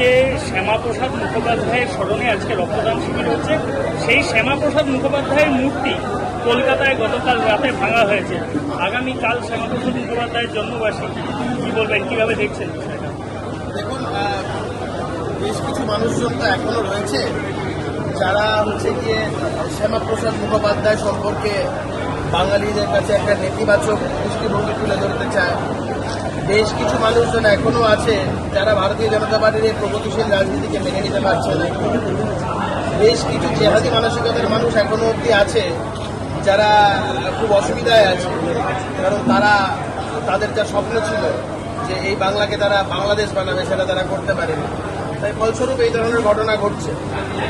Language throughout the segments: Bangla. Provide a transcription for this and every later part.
যে শ্যামাপ্রসাদ মুখোপাধ্যায়ের স্মরণে আজকে রক্তদান শিবির হচ্ছে, সেই শ্যামাপ্রসাদ মুখোপাধ্যায়ের মূর্তি কলকাতায় গতকাল রাতে ভাঙা হয়েছে। আগামীকাল শ্যামাপ্রসাদ মুখোপাধ্যায়ের জন্মবার্ষিকী, কি বলবেন, কিভাবে দেখছেন বিষয়টা? দেখুন, বেশ কিছু মানুষজন তো এখনো রয়েছে যারা গিয়ে শ্যামাপ্রসাদ মুখোপাধ্যায় সম্পর্কে বাঙালিদের কাছে একটা নেতিবাচক দৃষ্টিভঙ্গি তুলে ধরতে চায়। বেশ কিছু মানুষজন এখনো আছে যারা ভারতীয় জনতা পার্টির এই প্রগতিশীল রাজনীতিকে মেনে নিতে পারছে না। বেশ কিছু জেহাদি মানসিকতার মানুষ এখনো অব্দি আছে যারা খুব অসুবিধায় আছে, কারণ তাদের যা স্বপ্ন ছিল যে এই বাংলাকে তারা বাংলাদেশ বানাবে, সেটা তারা করতে পারেনি। তাই ফলস্বরূপ এই ধরনের ঘটনা ঘটছে।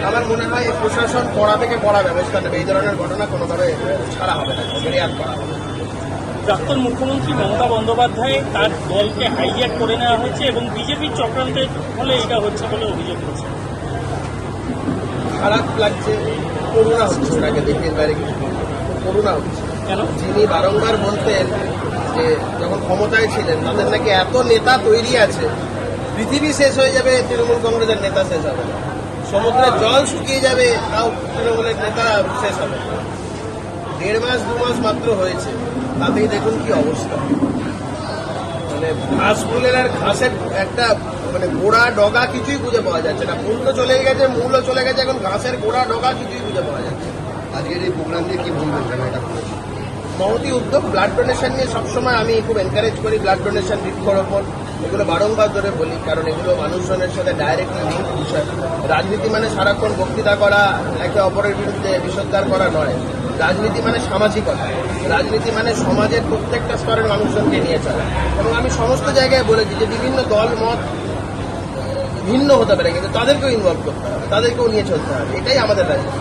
আমার মনে হয় প্রশাসন কড়া থেকে কড়া ব্যবস্থা নেবে, এই ধরনের ঘটনা কোনোভাবে ছাড়া হবে না, রেয়াত করা হবে। প্রাক্তন মুখ্যমন্ত্রী মমতা বন্দ্যোপাধ্যায় তার দলকে হাইজ্যাক করে নেওয়া হয়েছে এবং বিজেপির চক্রান্তের ফলে এটা হচ্ছে বলে অভিযোগ করছে। খারাপ লাগছে, করুণা হচ্ছে, ওনাকে দেখে বাইরে কিছু করুণা হচ্ছে। কেন? যিনি বারংবার বলতেন যে যখন ক্ষমতায় ছিলেন তাদের নাকি এত নেতা তৈরি আছে, পৃথিবী শেষ হয়ে যাবে তৃণমূল কংগ্রেসের নেতা শেষ হবে না, সমুদ্রের জল শুকিয়ে যাবে তাও তৃণমূলের নেতা শেষ হবে না। 1.5 মাস 2 মাস মাত্র হয়েছে, তাতেই দেখুন কি অবস্থা। মানে ঘাস ফুলের আর ঘাসের একটা গোড়া ডগা কিছুই খুঁজে পাওয়া যাচ্ছে না। ফুল তো চলে গেছে, মূলও চলে গেছে, এখন ঘাসের গোড়া ডগা কিছুই খুঁজে পাওয়া যাচ্ছে। আজকের এই প্রোগ্রাম নিয়ে কি বলবেন? এটা মহতি উদ্যোগ। ব্লাড ডোনেশন নিয়ে সবসময় আমি খুব এনকারেজ করি। ব্লাড ডোনেশন, বৃক্ষরোপণ, এগুলো বারংবার ধরে বলি, কারণ এগুলো মানুষজনের সাথে ডাইরেক্টলি লিঙ্ক বিষয়। রাজনীতি মানে সারাক্ষণ বক্তৃতা করা, একে অপরের বিরুদ্ধে বিষোদ্গার করা নয়। রাজনীতি মানে সামাজিকতা, রাজনীতি মানে সমাজের প্রত্যেকটা স্তরের মানুষজনকে নিয়ে চলা। এবং আমি সমস্ত জায়গায় বলেছি যে বিভিন্ন দল মত ভিন্ন হতে পারে, কিন্তু তাদেরকেও ইনভলভ করতে হবে, তাদেরকেও নিয়ে চলতে হবে, এটাই আমাদের রাজনীতি।